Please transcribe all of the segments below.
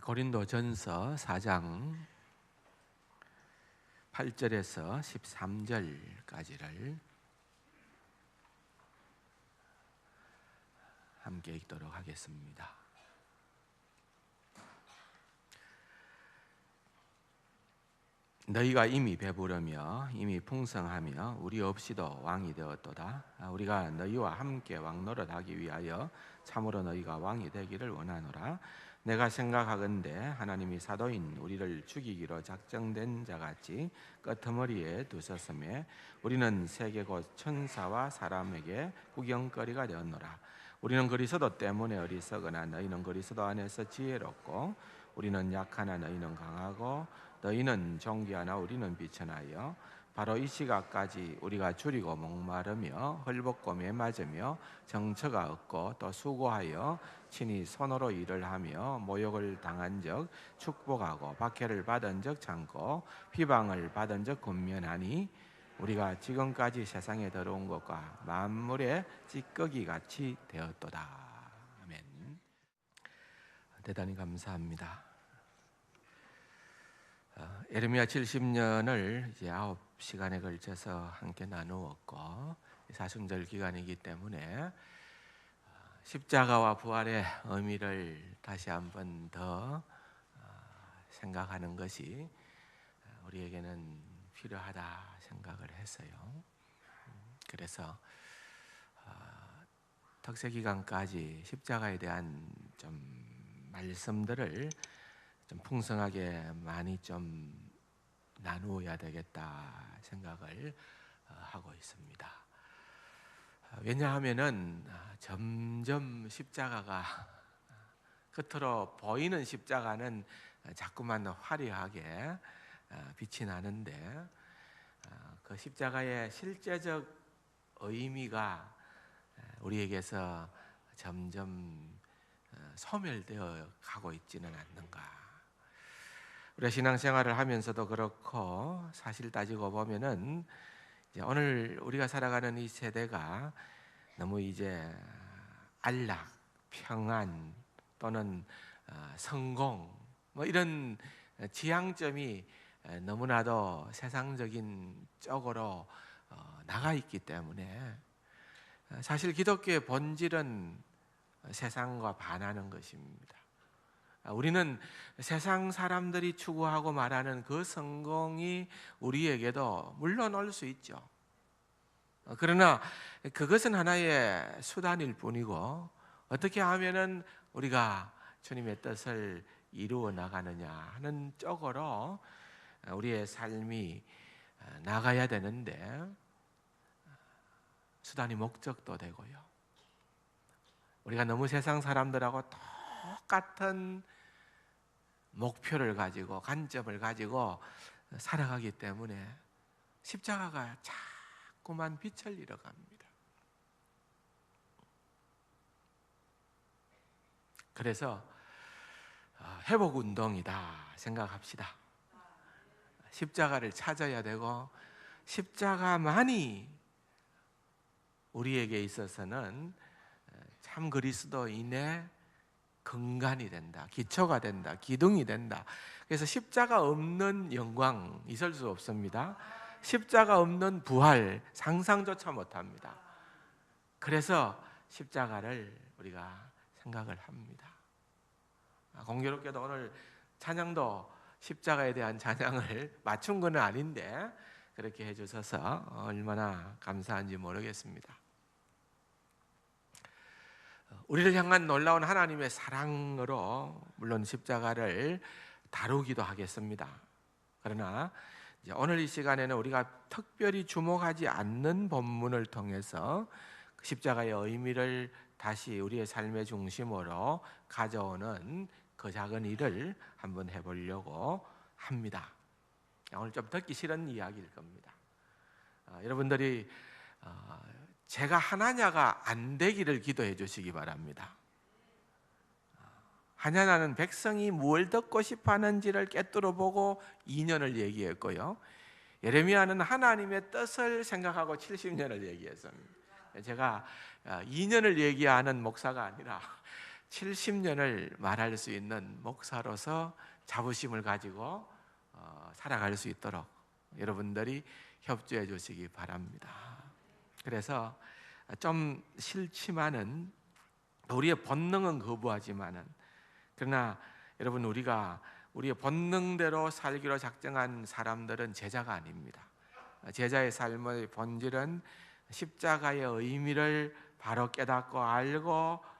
고린도전서 4장 8절에서 13절까지를 함께 읽도록 하겠습니다. 너희가 이미 배부르며 이미 풍성하며 우리 없이도 왕이 되었도다. 우리가 너희와 함께 왕노릇하기 위하여 참으로 너희가 왕이 되기를 원하노라. 내가 생각하건대 하나님이 사도인 우리를 죽이기로 작정된 자같이 끄트머리에 두셨으며 우리는 세계 곧 천사와 사람에게 구경거리가 되었노라. 우리는 그리스도 때문에 어리석으나 너희는 그리스도 안에서 지혜롭고 우리는 약하나 너희는 강하고 너희는 존귀하나 우리는 비천하여 바로 이 시각까지 우리가 줄이고 목마르며 헐벗고 매맞으며 정처가 없고 또 수고하여 친히 손으로 일을 하며 모욕을 당한 적 축복하고 박해를 받은 적 참고 비방을 받은 적 권면하니 우리가 지금까지 세상에 들어온 것과 만물의 찌꺼기 같이 되었도다. 아멘. 대단히 감사합니다. 예레미야 70년을 이제 9시간에 걸쳐서 함께 나누었고 사순절 기간이기 때문에 십자가와 부활의 의미를 다시 한번 더 생각하는 것이 우리에게는 필요하다 생각을 했어요. 그래서 특세 기간까지 십자가에 대한 좀 말씀들을 좀 풍성하게 많이 좀 나누어야 되겠다 생각을 하고 있습니다. 왜냐하면은 점점 십자가가 겉으로 보이는 십자가는 자꾸만 화려하게 빛이 나는데 그 십자가의 실제적 의미가 우리에게서 점점 소멸되어 가고 있지는 않는가. 우리가 신앙생활을 하면서도 그렇고 사실 따지고 보면은 이제 오늘 우리가 살아가는 이 세대가 너무 이제 안락, 평안 또는 성공 뭐 이런 지향점이 너무나도 세상적인 쪽으로 나가 있기 때문에 사실 기독교의 본질은 세상과 반하는 것입니다. 우리는 세상 사람들이 추구하고 말하는 그 성공이 우리에게도 물론 올 수 있죠. 그러나 그것은 하나의 수단일 뿐이고 어떻게 하면은 우리가 주님의 뜻을 이루어 나가느냐 하는 쪽으로 우리의 삶이 나가야 되는데 수단이 목적도 되고요. 우리가 너무 세상 사람들하고 똑같은 목표를 가지고 관점을 가지고 살아가기 때문에 십자가가 자꾸만 빛을 잃어갑니다. 그래서 회복 운동이다 생각합시다. 십자가를 찾아야 되고 십자가만이 우리에게 있어서는 참 그리스도인의 근간이 된다, 기초가 된다, 기둥이 된다. 그래서 십자가 없는 영광 있을 수 없습니다. 십자가 없는 부활 상상조차 못합니다. 그래서 십자가를 우리가 생각을 합니다. 공교롭게도 오늘 찬양도 십자가에 대한 찬양을 맞춘 건 아닌데 그렇게 해주셔서 얼마나 감사한지 모르겠습니다. 우리를 향한 놀라운 하나님의 사랑으로 물론 십자가를 다루기도 하겠습니다. 그러나 오늘 이 시간에는 우리가 특별히 주목하지 않는 본문을 통해서 십자가의 의미를 다시 우리의 삶의 중심으로 가져오는 그 작은 일을 한번 해보려고 합니다. 오늘 좀 듣기 싫은 이야기일 겁니다. 여러분들이 제가 하나냐가 안 되기를 기도해 주시기 바랍니다. 하냐는 백성이 뭘 듣고 싶어 하는지를 꿰뚫어 보고 2년을 얘기했고요. 예레미야는 하나님의 뜻을 생각하고 70년을 얘기했습니다. 제가 2년을 얘기하는 목사가 아니라 70년을 말할 수 있는 목사로서 자부심을 가지고 살아갈 수 있도록 여러분들이 협조해 주시기 바랍니다. 그래서 좀 싫지만은, 우리의 본능은 거부하지만은, 그러나 여러분, 우리가 우리의 본능대로 살기로 작정한 사람들은 제자가 아닙니다. 제자의 삶의 본질은 십자가의 의미를 바로 깨닫고 알고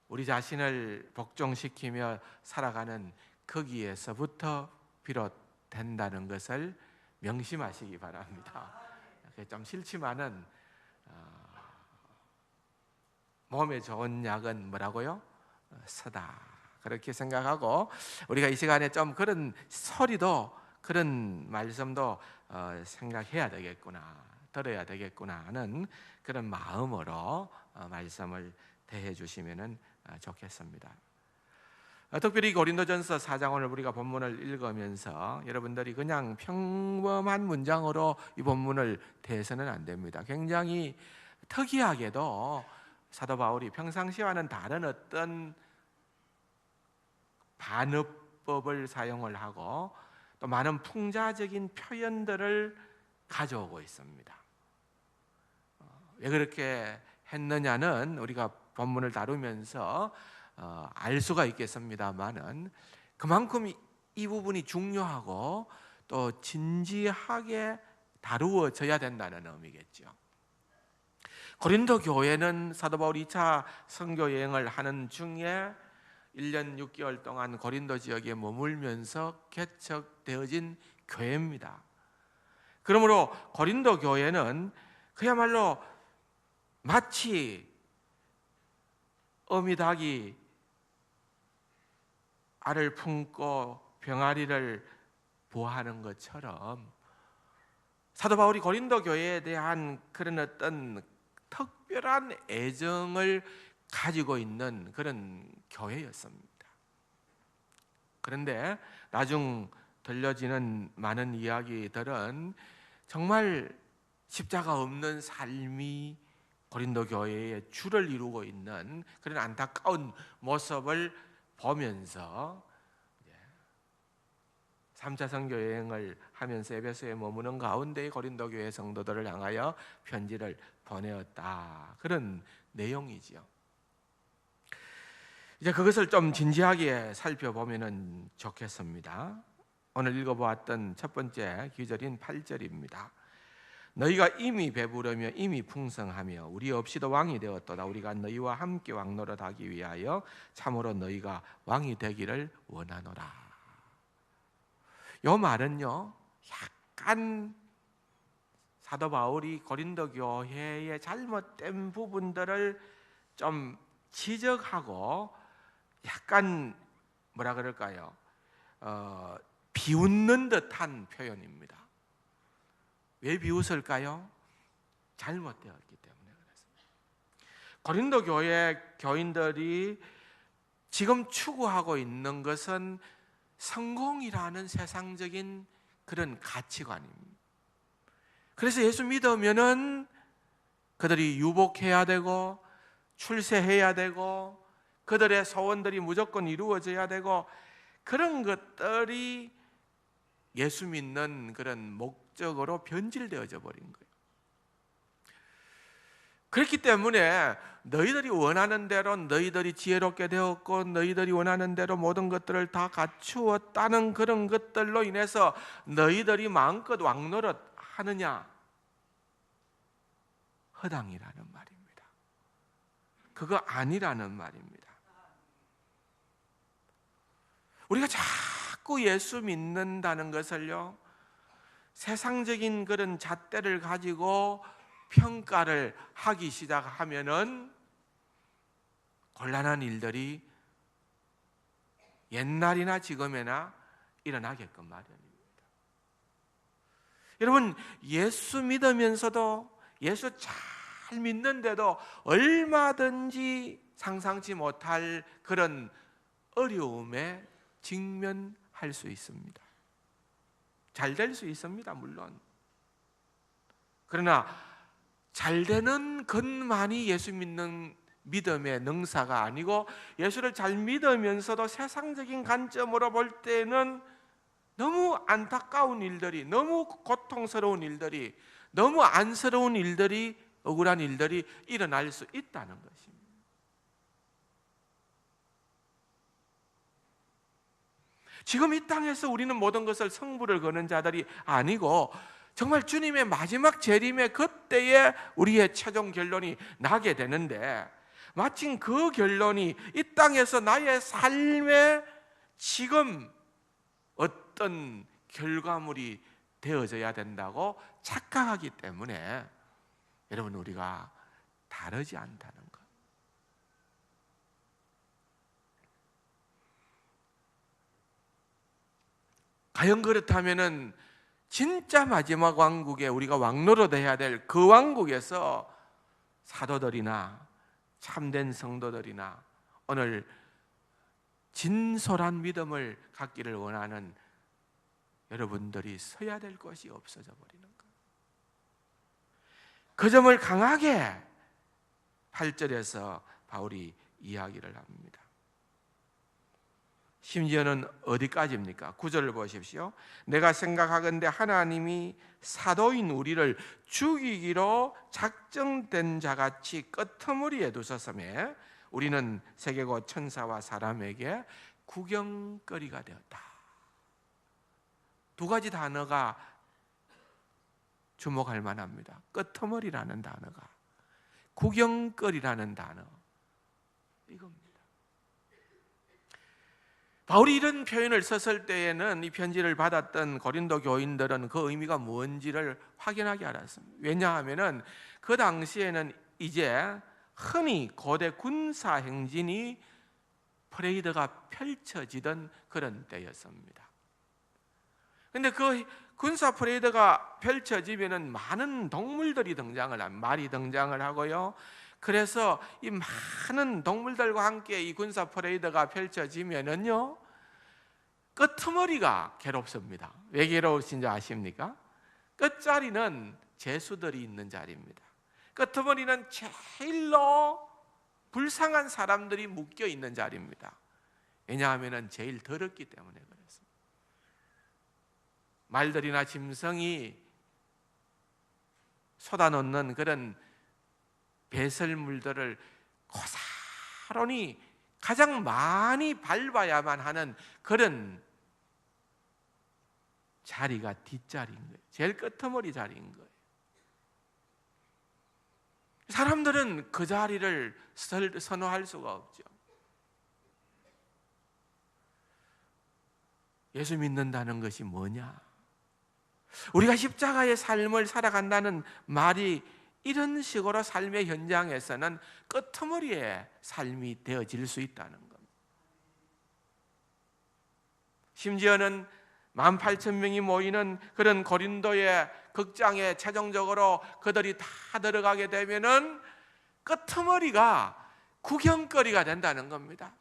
우리 자신을 복종시키며 살아가는 거기에서부터 비롯된다는 것을 명심하시기 바랍니다. 좀 싫지만은 몸에 좋은 약은 뭐라고요? 서다. 그렇게 생각하고 우리가 이 시간에 좀 그런 소리도, 그런 말씀도 생각해야 되겠구나, 들어야 되겠구나 하는 그런 마음으로 말씀을 대해 주시면 좋겠습니다. 특별히 고린도전서 4장, 오늘 우리가 본문을 읽으면서 여러분들이 그냥 평범한 문장으로 이 본문을 대해서는 안 됩니다. 굉장히 특이하게도 사도 바울이 평상시와는 다른 어떤 반어법을 사용을 하고 또 많은 풍자적인 표현들을 가져오고 있습니다. 왜 그렇게 했느냐는 우리가 본문을 다루면서 알 수가 있겠습니다만은, 그만큼 이 부분이 중요하고 또 진지하게 다루어져야 된다는 의미겠죠. 고린도 교회는 사도 바울이 2차 선교 여행을 하는 중에 1년 6개월 동안 고린도 지역에 머물면서 개척되어진 교회입니다. 그러므로 고린도 교회는 그야말로 마치 어미 닭이 알을 품고 병아리를 보호하는 것처럼 사도 바울이 고린도 교회에 대한 그런 어떤 특별한 애정을 가지고 있는 그런 교회였습니다. 그런데 나중 들려지는 많은 이야기들은 정말 십자가 없는 삶이 고린도 교회의 주를 이루고 있는 그런 안타까운 모습을 보면서 3차 선교 여행을 하면서 에베소에 머무는 가운데 고린도 교회 성도들을 향하여 편지를 보내었다, 그런 내용이지요. 이제 그것을 좀 진지하게 살펴보면 좋겠습니다. 오늘 읽어보았던 첫 번째 기절인 8절입니다. 너희가 이미 배부르며 이미 풍성하며 우리 없이도 왕이 되었도다. 우리가 너희와 함께 왕노릇하기 위하여 참으로 너희가 왕이 되기를 원하노라. 이 말은요, 약간 사도 바울이 고린도 교회의 잘못된 부분들을 좀 지적하고 약간 뭐라 그럴까요? 비웃는 듯한 표현입니다. 왜 비웃을까요? 잘못되었기 때문에 그렇습니다. 고린도 교회 교인들이 지금 추구하고 있는 것은 성공이라는 세상적인 그런 가치관입니다. 그래서 예수 믿으면은 그들이 유복해야 되고 출세해야 되고 그들의 소원들이 무조건 이루어져야 되고, 그런 것들이 예수 믿는 그런 목적으로 변질되어져 버린 거예요. 그렇기 때문에 너희들이 원하는 대로 너희들이 지혜롭게 되었고 너희들이 원하는 대로 모든 것들을 다 갖추었다는 그런 것들로 인해서 너희들이 마음껏 왕노릇 하느냐? 허당이라는 말입니다. 그거 아니라는 말입니다. 우리가 자꾸 예수 믿는다는 것을요, 세상적인 그런 잣대를 가지고 평가를 하기 시작하면은 곤란한 일들이 옛날이나 지금이나 일어나게끔 마련입니다. 여러분, 예수 믿으면서도, 예수 잘 믿는데도 얼마든지 상상치 못할 그런 어려움에 직면할 수 있습니다. 잘 될 수 있습니다, 물론. 그러나 잘 되는 것만이 예수 믿는 믿음의 능사가 아니고 예수를 잘 믿으면서도 세상적인 관점으로 볼 때는 너무 안타까운 일들이, 너무 고통스러운 일들이, 너무 안쓰러운 일들이, 억울한 일들이 일어날 수 있다는 것입니다. 지금 이 땅에서 우리는 모든 것을 승부를 거는 자들이 아니고 정말 주님의 마지막 재림의 그때에 우리의 최종 결론이 나게 되는데, 마침 그 결론이 이 땅에서 나의 삶에 지금 어떤 결과물이 되어져야 된다고 착각하기 때문에 여러분, 우리가 다르지 않다는 것. 과연 그렇다면은 진짜 마지막 왕국에 우리가 왕노릇해야 될 그 왕국에서 사도들이나 참된 성도들이나 오늘 진솔한 믿음을 갖기를 원하는 여러분들이 서야 될 것이 없어져 버리는 것. 그 점을 강하게 8절에서 바울이 이야기를 합니다. 심지어는 어디까지입니까? 9절을 보십시오. 내가 생각하건대 하나님이 사도인 우리를 죽이기로 작정된 자같이 끄트머리에 두셨으며 우리는 세계고 천사와 사람에게 구경거리가 되었다. 두 가지 단어가 주목할 만합니다. 끄트머리라는 단어가, 구경거리라는 단어, 이겁니다. 바울이 이런 표현을 썼을 때에는 이 편지를 받았던 고린도 교인들은 그 의미가 뭔지를 확연하게 알았습니다. 왜냐하면 그 당시에는 이제 흔히 고대 군사 행진이 퍼레이드가 펼쳐지던 그런 때였습니다. 그런데 그 군사 퍼레이드가 펼쳐지면은 많은 동물들이 등장을 합니다. 말이 등장을 하고요. 그래서 이 많은 동물들과 함께 이 군사 퍼레이드가 펼쳐지면은요, 끄트머리가 괴롭습니다. 왜 괴로우신지 아십니까? 끝자리는 죄수들이 있는 자리입니다. 끄트머리는 제일로 불쌍한 사람들이 묶여 있는 자리입니다. 왜냐하면 제일 더럽기 때문에 그렇습니다. 말들이나 짐승이 쏟아놓는 그런 배설물들을 고스란히 가장 많이 밟아야만 하는 그런 자리가 뒷자리인 거예요. 제일 끄트머리 자리인 거예요. 사람들은 그 자리를 선호할 수가 없죠. 예수 믿는다는 것이 뭐냐? 우리가 십자가의 삶을 살아간다는 말이 이런 식으로 삶의 현장에서는 끄트머리의 삶이 되어질 수 있다는 겁니다. 심지어는 18,000명이 모이는 그런 고린도의 극장에 최종적으로 그들이 다 들어가게 되면은 끄트머리가 구경거리가 된다는 겁니다.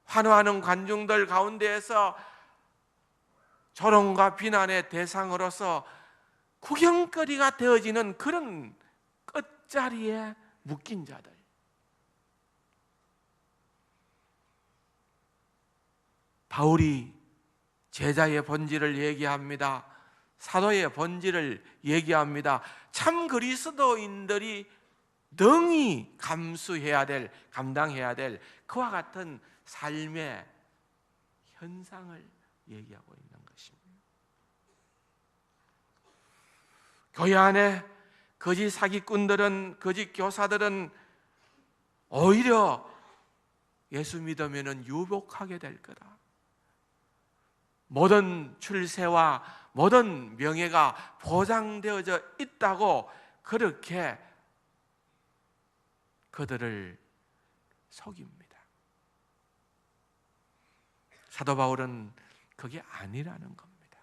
환호하는 관중들 가운데에서 조롱과 비난의 대상으로서 구경거리가 되어지는 그런 끝자리에 묶인 자들. 바울이 제자의 본질을 얘기합니다. 사도의 본질을 얘기합니다. 참 그리스도인들이 능히 감수해야 될, 감당해야 될 그와 같은 삶의 현상을 얘기하고 있는 것입니다. 교회 안에 거짓 사기꾼들은, 거짓 교사들은 오히려 예수 믿으면 유복하게 될 거다. 모든 출세와 모든 명예가 보장되어져 있다고 그렇게 그들을 속입니다. 사도 바울은 그게 아니라는 겁니다.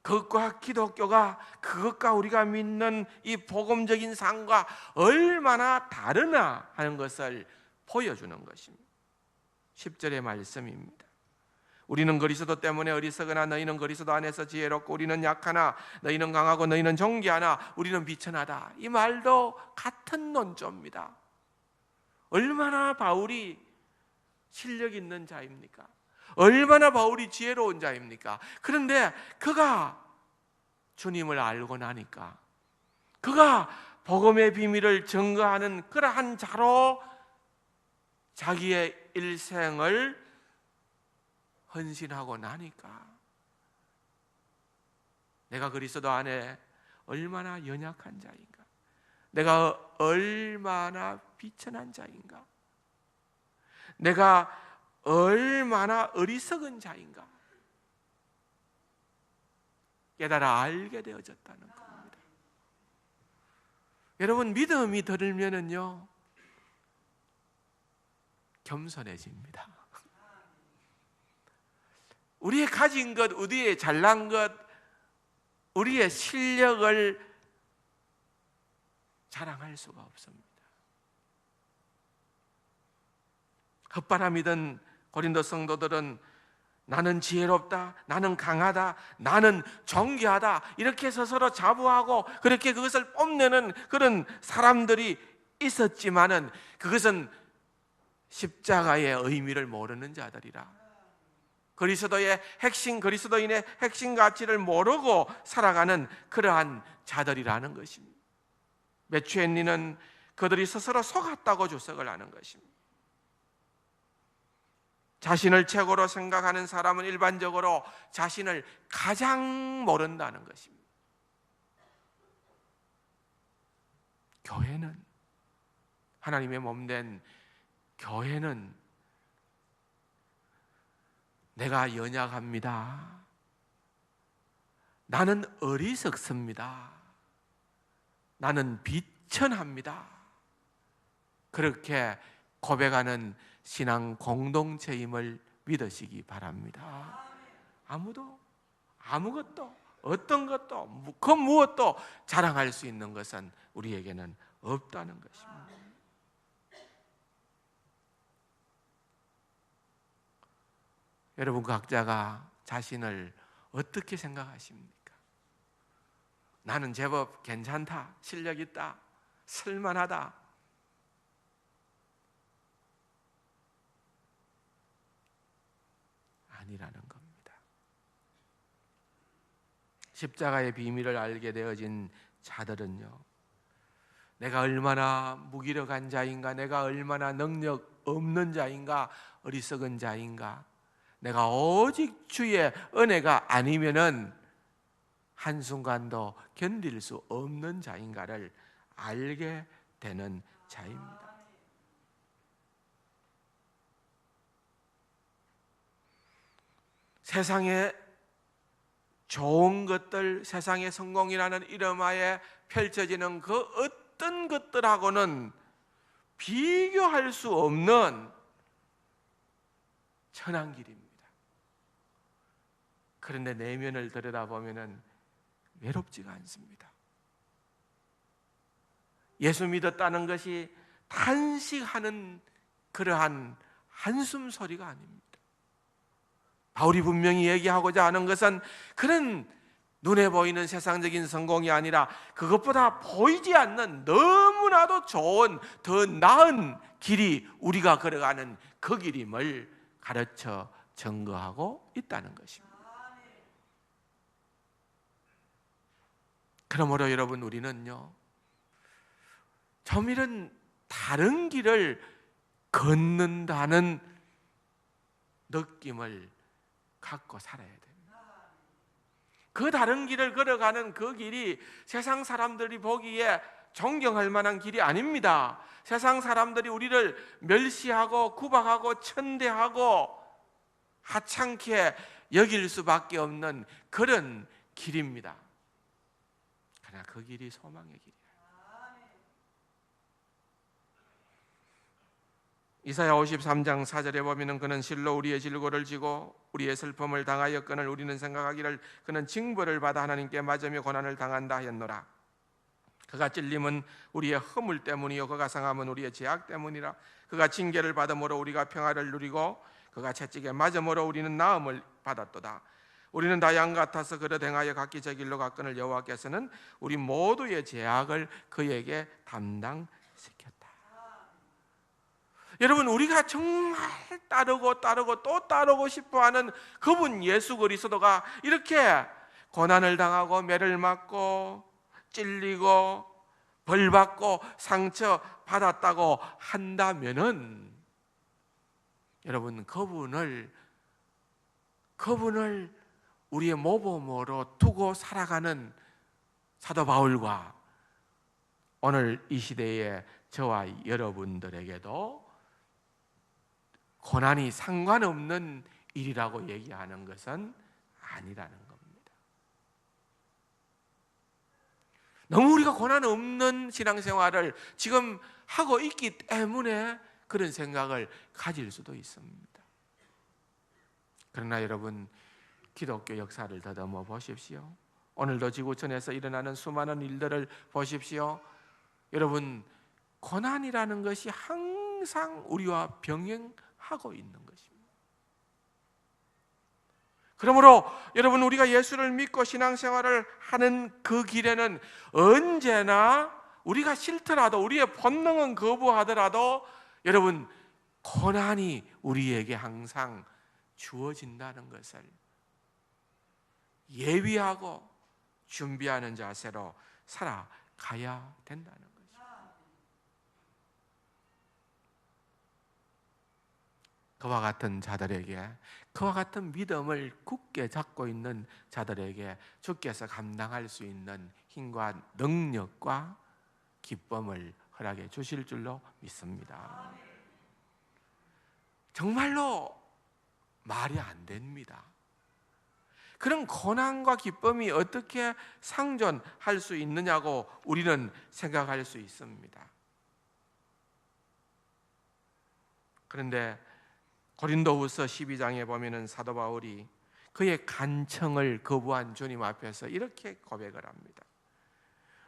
그것과 기독교가, 그것과 우리가 믿는 이 복음적인 삶과 얼마나 다르나 하는 것을 보여주는 것입니다. 10절의 말씀입니다. 우리는 그리스도 때문에 어리석으나 너희는 그리스도 안에서 지혜롭고 우리는 약하나 너희는 강하고 너희는 존귀하나 우리는 비천하다. 이 말도 같은 논조입니다. 얼마나 바울이 실력 있는 자입니까? 얼마나 바울이 지혜로운 자입니까? 그런데 그가 주님을 알고 나니까, 그가 복음의 비밀을 증거하는 그러한 자로 자기의 일생을 헌신하고 나니까 내가 그리스도 안에 얼마나 연약한 자인가, 내가 얼마나 비천한 자인가, 내가 얼마나 어리석은 자인가 깨달아 알게 되어졌다는 겁니다. 여러분, 믿음이 들면은요 겸손해집니다. 우리의 가진 것, 우리의 잘난 것, 우리의 실력을 자랑할 수가 없습니다. 헛바람이던 고린도 성도들은 나는 지혜롭다, 나는 강하다, 나는 존귀하다 이렇게 해서 서로 자부하고 그렇게 그것을 뽐내는 그런 사람들이 있었지만은 그것은 십자가의 의미를 모르는 자들이라, 그리스도의 핵심, 그리스도인의 핵심 가치를 모르고 살아가는 그러한 자들이라는 것입니다. 메추엔니는 그들이 스스로 속았다고 주석을 하는 것입니다. 자신을 최고로 생각하는 사람은 일반적으로 자신을 가장 모른다는 것입니다. 교회는, 하나님의 몸된 교회는 내가 연약합니다, 나는 어리석습니다, 나는 비천합니다, 그렇게 고백하는 신앙 공동체임을 믿으시기 바랍니다. 아무도 아무것도 어떤 것도 그 무엇도 자랑할 수 있는 것은 우리에게는 없다는 것입니다. 여러분, 각자가 자신을 어떻게 생각하십니까? 나는 제법 괜찮다, 실력 있다, 쓸만하다. 아니라는 겁니다. 십자가의 비밀을 알게 되어진 자들은요, 내가 얼마나 무기력한 자인가, 내가 얼마나 능력 없는 자인가, 어리석은 자인가, 내가 오직 주의 은혜가 아니면은 한순간도 견딜 수 없는 자인가를 알게 되는 자입니다. 세상에 좋은 것들, 세상의 성공이라는 이름하에 펼쳐지는 그 어떤 것들하고는 비교할 수 없는 천한 길입니다. 그런데 내면을 들여다보면 외롭지가 않습니다. 예수 믿었다는 것이 탄식하는 그러한 한숨 소리가 아닙니다. 바울이 분명히 얘기하고자 하는 것은 그런 눈에 보이는 세상적인 성공이 아니라 그것보다 보이지 않는 너무나도 좋은 더 나은 길이 우리가 걸어가는 그 길임을 가르쳐 증거하고 있다는 것입니다. 그러므로 여러분, 우리는요 좀 이런 다른 길을 걷는다는 느낌을 갖고 살아야 됩니다. 그 다른 길을 걸어가는 그 길이 세상 사람들이 보기에 존경할 만한 길이 아닙니다. 세상 사람들이 우리를 멸시하고 구박하고 천대하고 하찮게 여길 수밖에 없는 그런 길입니다. 그러나 그 길이 소망의 길이에요. 이사야 53장 4절에 보면 그는 실로 우리의 질고를 지고 우리의 슬픔을 당하였거늘 우리는 생각하기를 그는 징벌을 받아 하나님께 맞으며 고난을 당한다 하였노라. 그가 찔림은 우리의 허물 때문이요 그가 상함은 우리의 죄악 때문이라. 그가 징계를 받음으로 우리가 평화를 누리고 그가 채찍에 맞음으로 우리는 나음을 받았도다. 우리는 다 양 같아서 그릇 행하여 각기 제 길로 갔거늘 여호와께서는 우리 모두의 죄악을 그에게 담당시켰다. 여러분, 우리가 정말 따르고 또 따르고 싶어하는 그분 예수 그리스도가 이렇게 고난을 당하고 매를 맞고 찔리고 벌받고 상처 받았다고 한다면은 여러분, 그분을 우리의 모범으로 두고 살아가는 사도 바울과 오늘 이 시대의 저와 여러분들에게도 고난이 상관없는 일이라고 얘기하는 것은 아니라는 겁니다. 너무 우리가 고난 없는 신앙생활을 지금 하고 있기 때문에 그런 생각을 가질 수도 있습니다. 그러나 여러분, 기독교 역사를 더듬어 보십시오. 오늘도 지구촌에서 일어나는 수많은 일들을 보십시오. 여러분, 고난이라는 것이 항상 우리와 병행하고 있는 것입니다. 그러므로 여러분, 우리가 예수를 믿고 신앙생활을 하는 그 길에는 언제나 우리가 싫더라도, 우리의 본능은 거부하더라도 여러분, 고난이 우리에게 항상 주어진다는 것을 예비하고 준비하는 자세로 살아가야 된다는 것입니다. 그와 같은 자들에게, 그와 같은 믿음을 굳게 잡고 있는 자들에게 주께서 감당할 수 있는 힘과 능력과 기쁨을 허락해 주실 줄로 믿습니다. 정말로 말이 안 됩니다. 그런 고난과 기쁨이 어떻게 상존할 수 있느냐고 우리는 생각할 수 있습니다. 그런데 고린도후서 12장에 보면은 사도 바울이 그의 간청을 거부한 주님 앞에서 이렇게 고백을 합니다.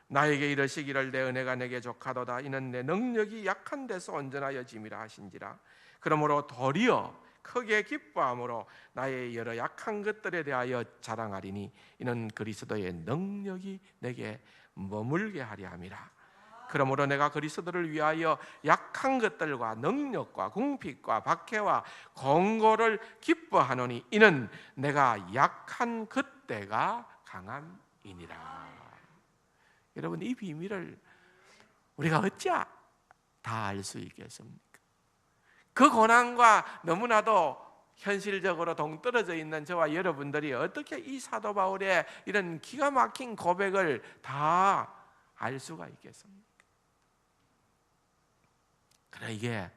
나에게 이르시기를 내 은혜가 내게 족하도다. 이는 내 능력이 약한 데서 온전하여 짐이라 하신지라. 그러므로 도리어 크게 기뻐함으로 나의 여러 약한 것들에 대하여 자랑하리니 이는 그리스도의 능력이 내게 머물게 하려 함이라. 그러므로 내가 그리스도를 위하여 약한 것들과 능력과 궁핍과 박해와 권고를 기뻐하노니 이는 내가 약한 그때가 강함이니라. 여러분, 이 비밀을 우리가 어찌 다 알 수 있겠습니까? 그 고난과 너무나도 현실적으로 동떨어져 있는 저와 여러분들이 어떻게 이 사도 바울의 이런 기가 막힌 고백을 다 알 수가 있겠습니까? 그러나 이게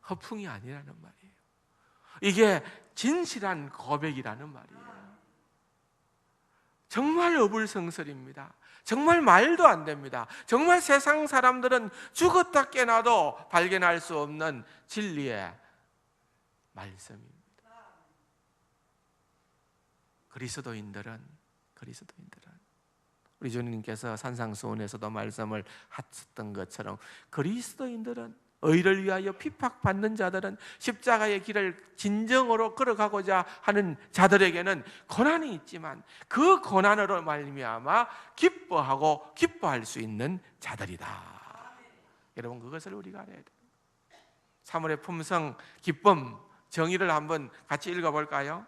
허풍이 아니라는 말이에요. 이게 진실한 고백이라는 말이에요. 정말 어불성설입니다. 정말 말도 안 됩니다. 정말 세상 사람들은 죽었다 깨나도 발견할 수 없는 진리의 말씀입니다. 그리스도인들은 우리 주님께서 산상수훈에서도 말씀을 하셨던 것처럼 그리스도인들은, 의를 위하여 핍박받는 자들은, 십자가의 길을 진정으로 걸어가고자 하는 자들에게는 고난이 있지만 그 고난으로 말미암아 기뻐할 수 있는 자들이다. 여러분, 그것을 우리가 알아야 돼요. 사물의 품성, 기쁨, 정의를 한번 같이 읽어볼까요?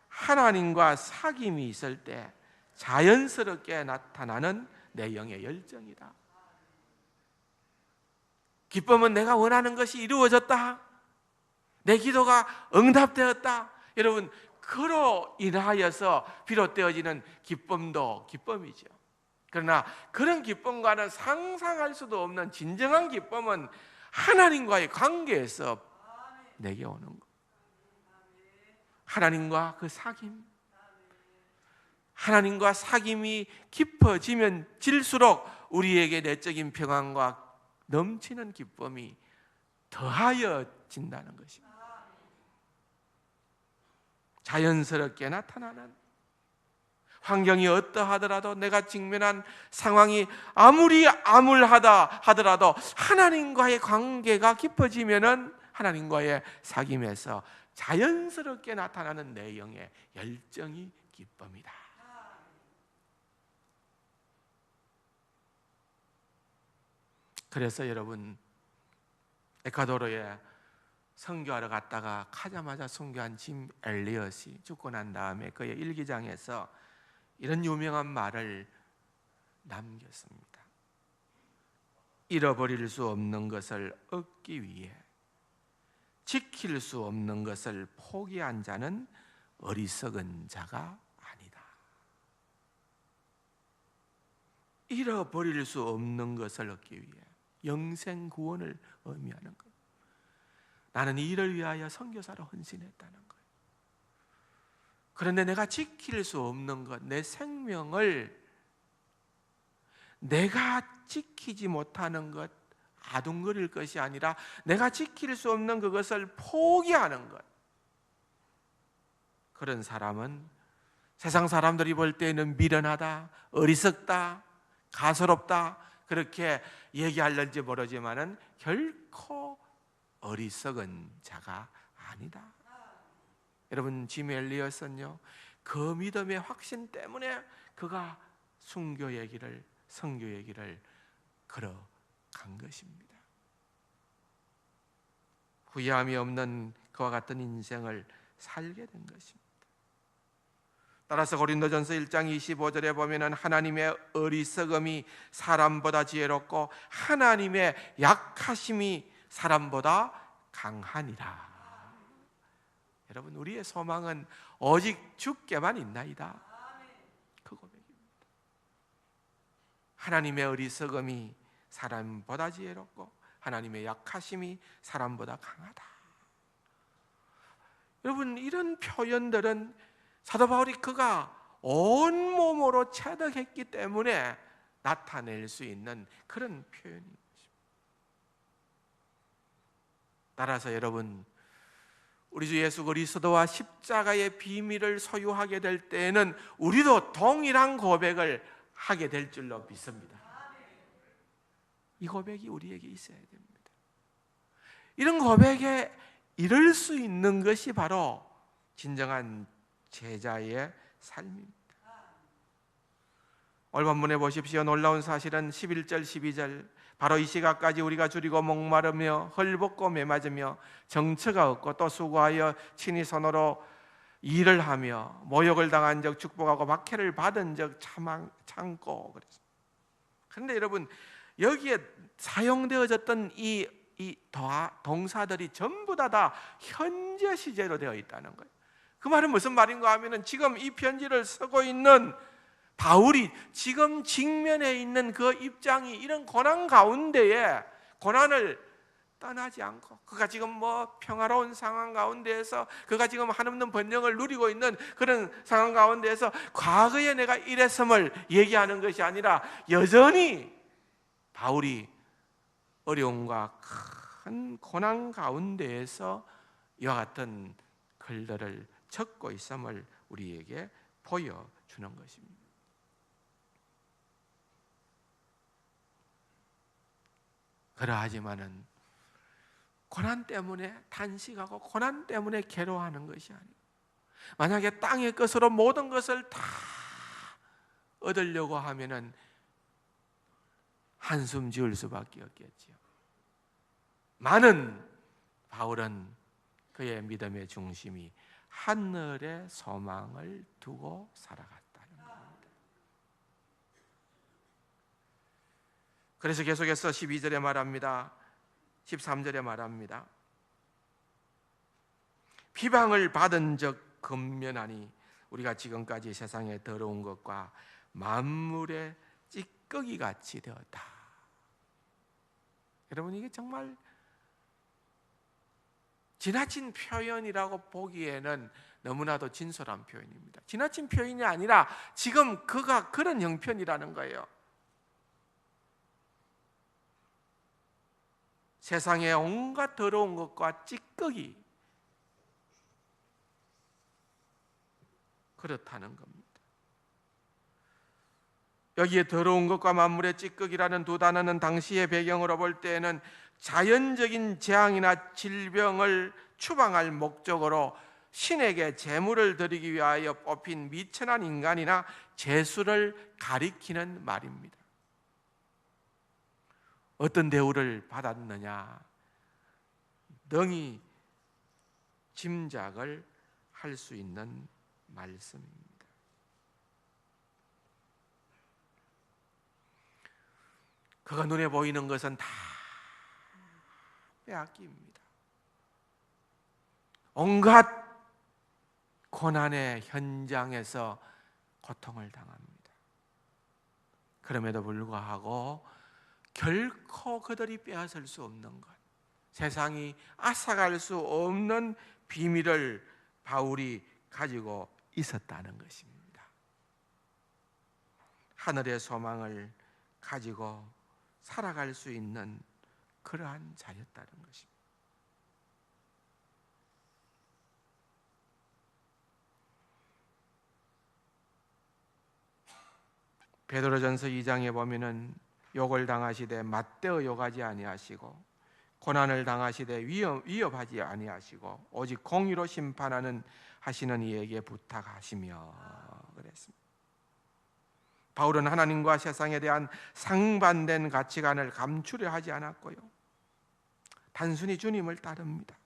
하나님과 사귐이 있을 때 자연스럽게 나타나는 내 영의 열정이다. 기쁨은 내가 원하는 것이 이루어졌다, 내 기도가 응답되었다. 여러분, 그로 인하여서 비롯되어지는 기쁨도 기쁨이죠. 그러나 그런 기쁨과는 상상할 수도 없는 진정한 기쁨은 하나님과의 관계에서 내게 오는 것. 하나님과 그 사귐, 하나님과 사귐이 깊어지면 질수록 우리에게 내적인 평안과 넘치는 기쁨이 더하여진다는 것입니다. 자연스럽게 나타나는, 환경이 어떠하더라도, 내가 직면한 상황이 아무리 암울하다 하더라도 하나님과의 관계가 깊어지면은 하나님과의 사귐에서 자연스럽게 나타나는 내 영의 열정이 기쁨이다. 그래서 여러분, 에콰도르에 선교하러 갔다가 가자마자 선교한 짐 엘리엇이 죽고 난 다음에 그의 일기장에서 이런 유명한 말을 남겼습니다. 잃어버릴 수 없는 것을 얻기 위해 지킬 수 없는 것을 포기한 자는 어리석은 자가 아니다. 잃어버릴 수 없는 것을 얻기 위해 영생 구원을 의미하는 것. 나는 이를 위하여 선교사로 헌신했다는 거예요. 그런데 내가 지킬 수 없는 것, 내 생명을 내가 지키지 못하는 것, 아둥거릴 것이 아니라 내가 지킬 수 없는 그것을 포기하는 것. 그런 사람은 세상 사람들이 볼 때는 미련하다, 어리석다, 가소롭다 그렇게 얘기할는지 모르지만은 결코 어리석은 자가 아니다. 여러분, 짐 엘리엇은요, 그 믿음의 확신 때문에 그가 선교 얘기를 걸어간 것입니다. 후회함이 없는 그와 같은 인생을 살게 된 것입니다. 따라서 고린도전서 1장 25절에 보면은 하나님의 어리석음이 사람보다 지혜롭고 하나님의 약하심이 사람보다 강하니라. 여러분, 우리의 소망은 오직 주께만 있나이다. 그 고백입니다. 하나님의 어리석음이 사람보다 지혜롭고 하나님의 약하심이 사람보다 강하다. 여러분, 이런 표현들은 사도 바울이 그가 온몸으로 체득했기 때문에 나타낼 수 있는 그런 표현입니다. 따라서 여러분, 우리 주 예수 그리스도와 십자가의 비밀을 소유하게 될 때에는 우리도 동일한 고백을 하게 될 줄로 믿습니다. 이 고백이 우리에게 있어야 됩니다. 이런 고백에 이를 수 있는 것이 바로 진정한 제자의 삶입니다. 오늘 본문에 보십시오. 놀라운 사실은 11절 12절, 바로 이 시각까지 우리가 줄이고 목마르며 헐벗고 매맞으며 정처가 없고 또 수고하여 친히 손으로 일을 하며 모욕을 당한 적 축복하고 박해를 받은 적 참고 그랬습니다. 그런데 여러분, 여기에 사용되어졌던 이 동사들이 전부 다 현재 시제로 되어 있다는 거예요. 그 말은 무슨 말인가 하면은 지금 이 편지를 쓰고 있는 바울이 지금 직면해 있는 그 입장이 이런 고난 가운데에 고난을 떠나지 않고 그가 지금 평화로운 상황 가운데에서 그가 지금 한없는 번영을 누리고 있는 그런 상황 가운데에서 과거에 내가 이랬음을 얘기하는 것이 아니라 여전히 바울이 어려움과 큰 고난 가운데에서 이와 같은 글들을 적고 있음을 우리에게 보여주는 것입니다. 그러하지만은 고난 때문에 단식하고 고난 때문에 괴로워하는 것이 아니고 만약에 땅의 것으로 모든 것을 다 얻으려고 하면은 한숨 지을 수밖에 없겠지요. 많은 바울은 그의 믿음의 중심이 하늘의 소망을 두고 살아갔다는 겁니다. 그래서 계속해서 12절에 말합니다. 13절에 말합니다. 비방을 받은 적 근면하니 우리가 지금까지 세상의 더러운 것과 만물의 찌꺼기 같이 되었다. 여러분, 이게 정말 지나친 표현이라고 보기에는 너무나도 진솔한 표현입니다. 지나친 표현이 아니라 지금 그가 그런 형편이라는 거예요. 세상의 온갖 더러운 것과 찌꺼기, 그렇다는 겁니다. 여기에 더러운 것과 만물의 찌꺼기라는 두 단어는 당시의 배경으로 볼 때에는 자연적인 재앙이나 질병을 추방할 목적으로 신에게 제물을 드리기 위하여 뽑힌 미천한 인간이나 제수를 가리키는 말입니다. 어떤 대우를 받았느냐 능히 짐작을 할 수 있는 말씀입니다. 그가 눈에 보이는 것은 다 빼앗깁니다. 온갖 고난의 현장에서 고통을 당합니다. 그럼에도 불구하고 결코 그들이 빼앗을 수 없는 것, 세상이 앗아갈 수 없는 비밀을 바울이 가지고 있었다는 것입니다. 하늘의 소망을 가지고 살아갈 수 있는 그러한 자였다는 것입니다. 베드로전서 2장에 보면은 욕을 당하시되 맞대어 욕하지 아니하시고 고난을 당하시되 위협하지 아니하시고 오직 공의로 심판하는 하시는 이에게 부탁하시며 그랬습니다. 바울은 하나님과 세상에 대한 상반된 가치관을 감추려 하지 않았고요, 단순히 주님을 따릅니다.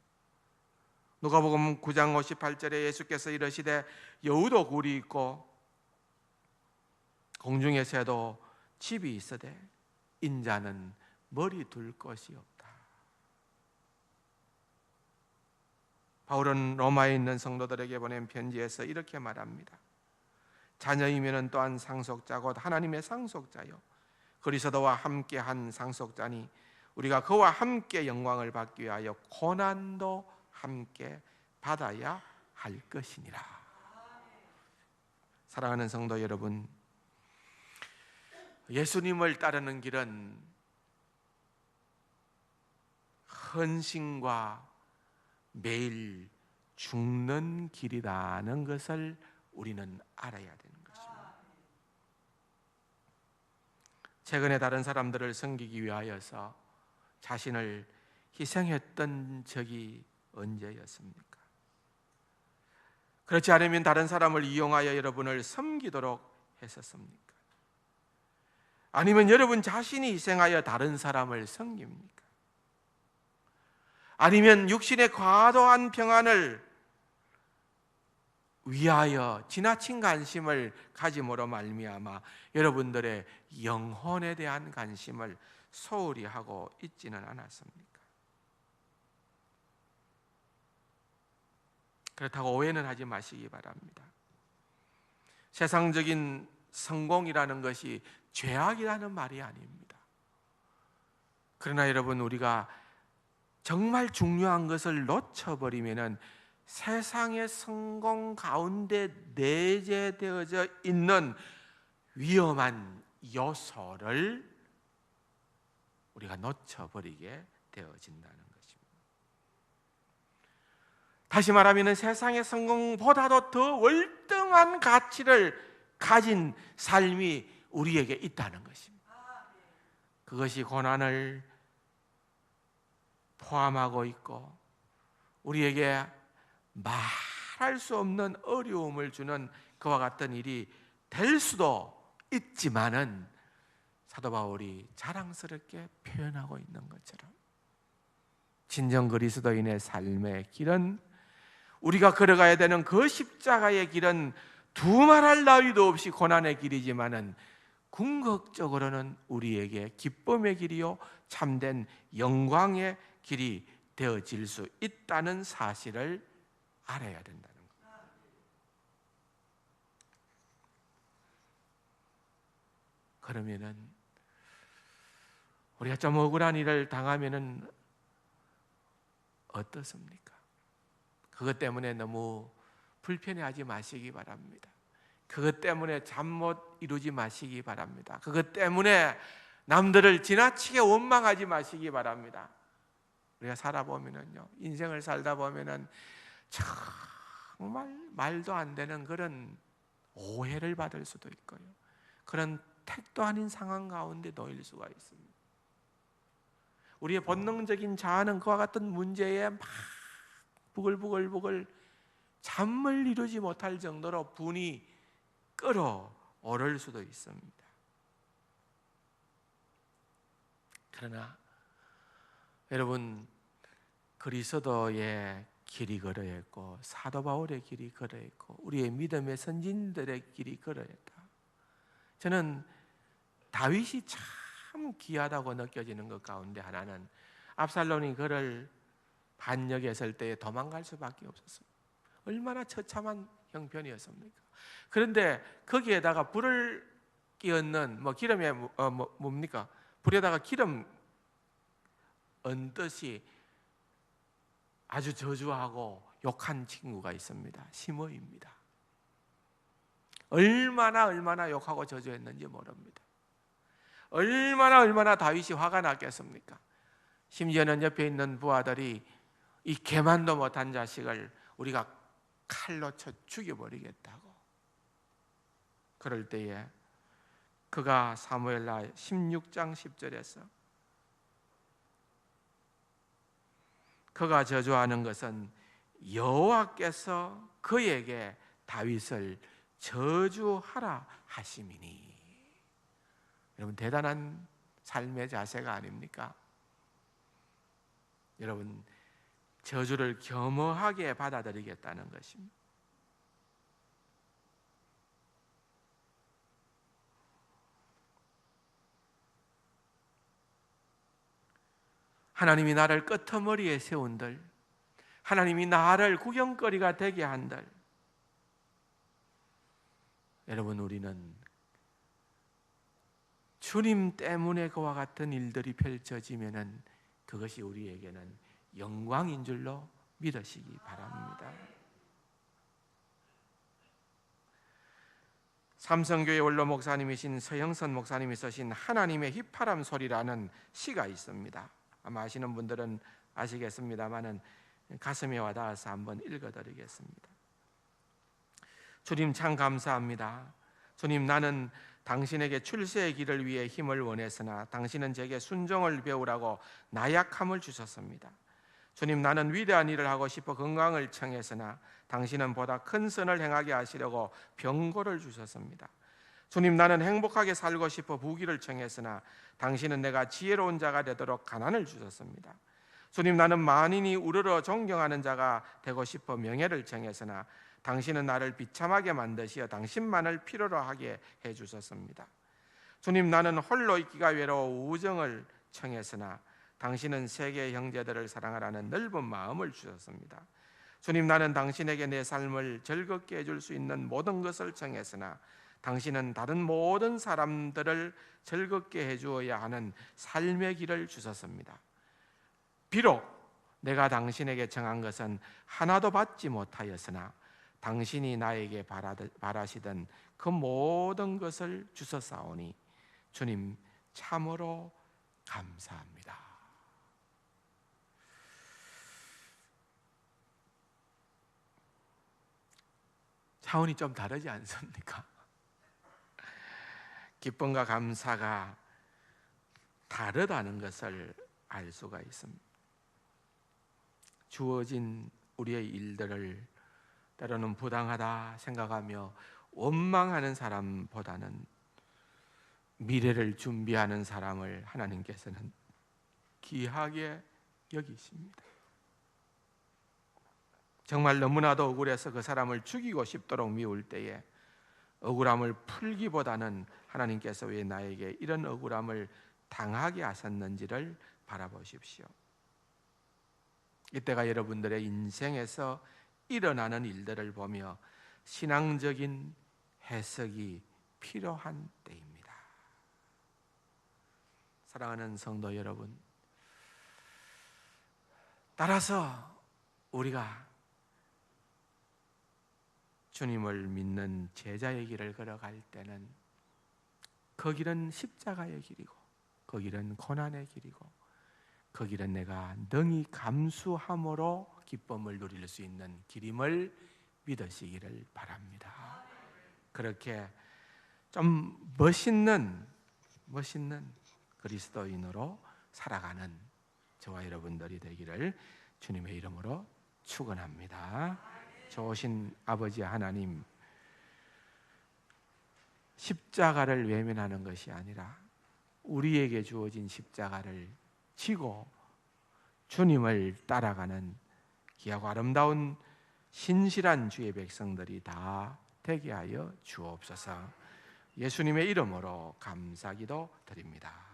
누가복음 9장 58절에 예수께서 이르시되 여우도 굴이 있고 공중의 새도 집이 있으되 인자는 머리 둘 것이 없다. 바울은 로마에 있는 성도들에게 보낸 편지에서 이렇게 말합니다. 자녀이면은 또한 상속자 곧 하나님의 상속자요 그리스도와 함께한 상속자니 우리가 그와 함께 영광을 받기 위하여 고난도 함께 받아야 할 것이니라. 사랑하는 성도 여러분, 예수님을 따르는 길은 헌신과 매일 죽는 길이라는 것을 우리는 알아야 되는 것입니다. 최근에 다른 사람들을 섬기기 위하여서 자신을 희생했던 적이 언제였습니까? 그렇지 않으면 다른 사람을 이용하여 여러분을 섬기도록 했었습니까? 아니면 여러분 자신이 희생하여 다른 사람을 섬깁니까? 아니면 육신의 과도한 평안을 위하여 지나친 관심을 가짐으로 말미암아 여러분들의 영혼에 대한 관심을 소홀히 하고 있지는 않았습니까? 그렇다고 오해는 하지 마시기 바랍니다. 세상적인 성공이라는 것이 죄악이라는 말이 아닙니다. 그러나 여러분, 우리가 정말 중요한 것을 놓쳐버리면은 세상의 성공 가운데 내재되어져 있는 위험한 요소를 우리가 놓쳐버리게 되어진다는 것입니다. 다시 말하면 세상의 성공보다도 더 월등한 가치를 가진 삶이 우리에게 있다는 것입니다. 그것이 고난을 포함하고 있고 우리에게 말할 수 없는 어려움을 주는 그와 같은 일이 될 수도 있지만은 사도 바울이 자랑스럽게 표현하고 있는 것처럼 진정 그리스도인의 삶의 길은, 우리가 걸어가야 되는 그 십자가의 길은 두말할 나위도 없이 고난의 길이지만은 궁극적으로는 우리에게 기쁨의 길이요 참된 영광의 길이 되어질 수 있다는 사실을 알아야 된다는 겁니다. 그러면은 우리가 좀 억울한 일을 당하면은 어떻습니까? 그것 때문에 너무 불편해하지 마시기 바랍니다. 그것 때문에 잠 못 이루지 마시기 바랍니다. 그것 때문에 남들을 지나치게 원망하지 마시기 바랍니다. 우리가 살아보면은요, 인생을 살다 보면은 정말 말도 안 되는 그런 오해를 받을 수도 있고요, 그런 택도 아닌 상황 가운데 놓일 수가 있습니다. 우리의 본능적인 자아는 그와 같은 문제에 막 부글부글 잠을 이루지 못할 정도로 분이 끓어오를 수도 있습니다. 그러나 여러분, 그리스도의 길이 걸어있고 사도 바울의 길이 걸어있고 우리의 믿음의 선진들의 길이 걸어있다. 저는 다윗이 참 귀하다고 느껴지는 것 가운데 하나는 압살롬이 그를 반역했을 때에 도망갈 수밖에 없었습니다. 얼마나 처참한 형편이었습니까? 그런데 거기에다가 불을 끼얹는 기름에 뭡니까? 불에다가 기름 얹듯이 아주 저주하고 욕한 친구가 있습니다. 시므이입니다. 얼마나 욕하고 저주했는지 모릅니다. 얼마나 다윗이 화가 났겠습니까? 심지어는 옆에 있는 부하들이 이 개만도 못한 자식을 우리가 칼로 쳐 죽여버리겠다고. 그럴 때에 그가 사무엘하 16장 10절에서 그가 저주하는 것은 여호와께서 그에게 다윗을 저주하라 하심이니. 여러분, 대단한 삶의 자세가 아닙니까? 여러분, 저주를 겸허하게 받아들이겠다는 것입니다. 하나님이 나를 끄트머리에 세운들, 하나님이 나를 구경거리가 되게 한들, 여러분, 우리는 주님 때문에 그와 같은 일들이 펼쳐지면은 그것이 우리에게는 영광인 줄로 믿으시기 바랍니다. 삼성교회 원로 목사님이신 서영선 목사님이 쓰신 하나님의 휘파람 소리라는 시가 있습니다. 아마 아시는 분들은 아시겠습니다만은 가슴에 와닿아서 한번 읽어드리겠습니다. 주님, 참 감사합니다. 주님, 나는 당신에게 출세의 길을 위해 힘을 원했으나 당신은 제게 순종을 배우라고 나약함을 주셨습니다. 주님, 나는 위대한 일을 하고 싶어 건강을 청했으나 당신은 보다 큰 선을 행하게 하시려고 병고를 주셨습니다. 주님, 나는 행복하게 살고 싶어 부귀를 청했으나 당신은 내가 지혜로운 자가 되도록 가난을 주셨습니다. 주님, 나는 만인이 우러러 존경하는 자가 되고 싶어 명예를 청했으나 당신은 나를 비참하게 만드시어 당신만을 필요로 하게 해주셨습니다. 주님, 나는 홀로 있기가 외로워 우정을 청했으나 당신은 세계 형제들을 사랑하라는 넓은 마음을 주셨습니다. 주님, 나는 당신에게 내 삶을 즐겁게 해줄 수 있는 모든 것을 청했으나 당신은 다른 모든 사람들을 즐겁게 해주어야 하는 삶의 길을 주셨습니다. 비록 내가 당신에게 청한 것은 하나도 받지 못하였으나 당신이 나에게 바라시던 그 모든 것을 주셨사오니 주님, 참으로 감사합니다. 차원이 좀 다르지 않습니까? 기쁨과 감사가 다르다는 것을 알 수가 있습니다. 주어진 우리의 일들을 때로는 부당하다 생각하며 원망하는 사람보다는 미래를 준비하는 사람을 하나님께서는 귀하게 여기십니다. 정말 너무나도 억울해서 그 사람을 죽이고 싶도록 미울 때에 억울함을 풀기보다는 하나님께서 왜 나에게 이런 억울함을 당하게 하셨는지를 바라보십시오. 이때가 여러분들의 인생에서 일어나는 일들을 보며 신앙적인 해석이 필요한 때입니다. 사랑하는 성도 여러분, 따라서 우리가 주님을 믿는 제자의 길을 걸어갈 때는 그 길은 십자가의 길이고 그 길은 고난의 길이고 그 길은 내가 능히 감수함으로 기쁨을 누릴 수 있는 길임을 믿으시기를 바랍니다. 그렇게 좀 멋있는 그리스도인으로 살아가는 저와 여러분들이 되기를 주님의 이름으로 축원합니다. 좋으신 아버지 하나님, 십자가를 외면하는 것이 아니라 우리에게 주어진 십자가를 지고 주님을 따라가는 귀하고 아름다운 신실한 주의 백성들이 다 되게 하여 주옵소서. 예수님의 이름으로 감사기도 드립니다.